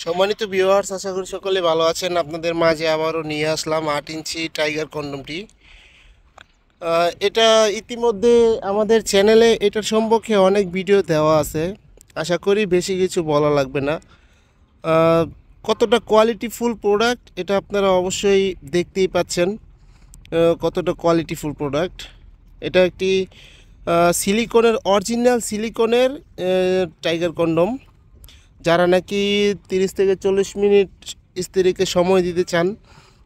সম্মানিত ভিউয়ার্স, আশা করি সকলে ভালো আছেন। আপনাদের মাঝে আবারও নিয়ে আসলাম 8 ইঞ্চি টাইগার কন্ডমটি। এটা ইতিমধ্যে আমাদের চ্যানেলে এটার সম্পর্কে অনেক ভিডিও দেওয়া আছে। আশা করি বেশি কিছু বলা লাগবে না। কতটা কোয়ালিটিফুল প্রোডাক্ট এটা আপনারা অবশ্যই দেখতেই পাচ্ছেন। কতটা কোয়ালিটিফুল প্রোডাক্ট এটা একটি সিলিকনের, অরিজিনাল সিলিকনের টাইগার কন্ডম। যারা নাকি 30 থেকে 40 মিনিট স্ত্রীকে সময় দিতে চান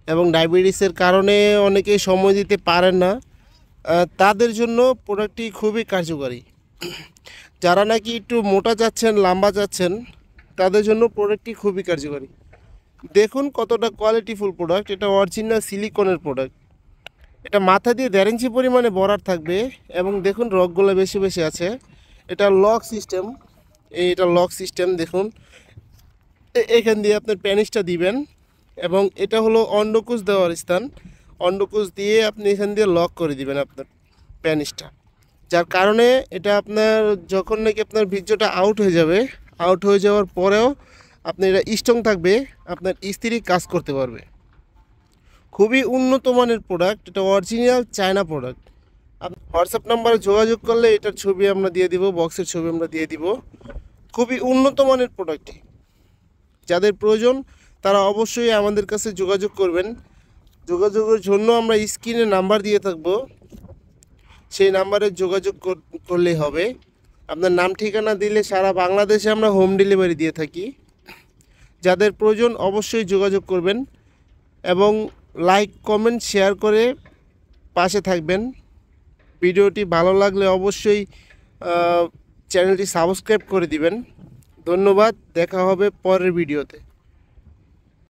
এবং ডায়াবেটিসের কারণে অনেকেই সময় দিতে পারেন না, তাদের জন্য প্রোডাক্টটি খুবই কার্যকরী। যারা নাকি একটু মোটা যাচ্ছেন, লম্বা যাচ্ছেন, তাদের জন্য প্রোডাক্টটি খুবই কার্যকরী। দেখুন কতটা কোয়ালিটিফুল প্রোডাক্ট। এটা অরিজিনাল সিলিকনের প্রোডাক্ট। এটা মাথা দিয়ে 1.5 ইঞ্চি পরিমাণে বরার থাকবে এবং দেখুন রগগুলো বেশি বেশি আছে। এটা লক সিস্টেম। এটা লক সিস্টেম। দেখুন এখান দিয়ে আপনার প্যানিসটা দিবেন এবং এটা হলো অন্ডকোষ দেওয়ার স্থান। অন্ডকোষ দিয়ে আপনি এখান দিয়ে লক করে দিবেন আপনার প্যানিসটা, যার কারণে এটা আপনার যখন নাকি আপনার বীর্যটা আউট হয়ে যাবে, আউট হয়ে যাওয়ার পরেও আপনার এটা স্ট্রং থাকবে, আপনার স্ত্রী কাজ করতে পারবে। খুবই উন্নত মানের প্রোডাক্ট। এটা অরিজিনাল চায়না প্রোডাক্ট। আপনি হোয়াটসঅ্যাপ নাম্বারে যোগাযোগ করলে এটার ছবি আমরা দিয়ে দিব, বক্সের ছবি আমরা দিয়ে দিব। খুবই উন্নত মানের প্রোডাক্টটি। যাদের প্রয়োজন তারা অবশ্যই আমাদের কাছে যোগাযোগ করবেন। যোগাযোগের জন্য আমরা স্ক্রিনে নাম্বার দিয়ে থাকবো, সেই নাম্বারে যোগাযোগ করলেই হবে। আপনার নাম ঠিকানা দিলে সারা বাংলাদেশে আমরা হোম ডেলিভারি দিয়ে থাকি। যাদের প্রয়োজন অবশ্যই যোগাযোগ করবেন এবং লাইক, কমেন্ট, শেয়ার করে পাশে থাকবেন। ভিডিওটি ভালো লাগলে অবশ্যই চ্যানেলটি সাবস্ক্রাইব করে দিবেন। ধন্যবাদ। দেখা হবে পরের ভিডিওতে।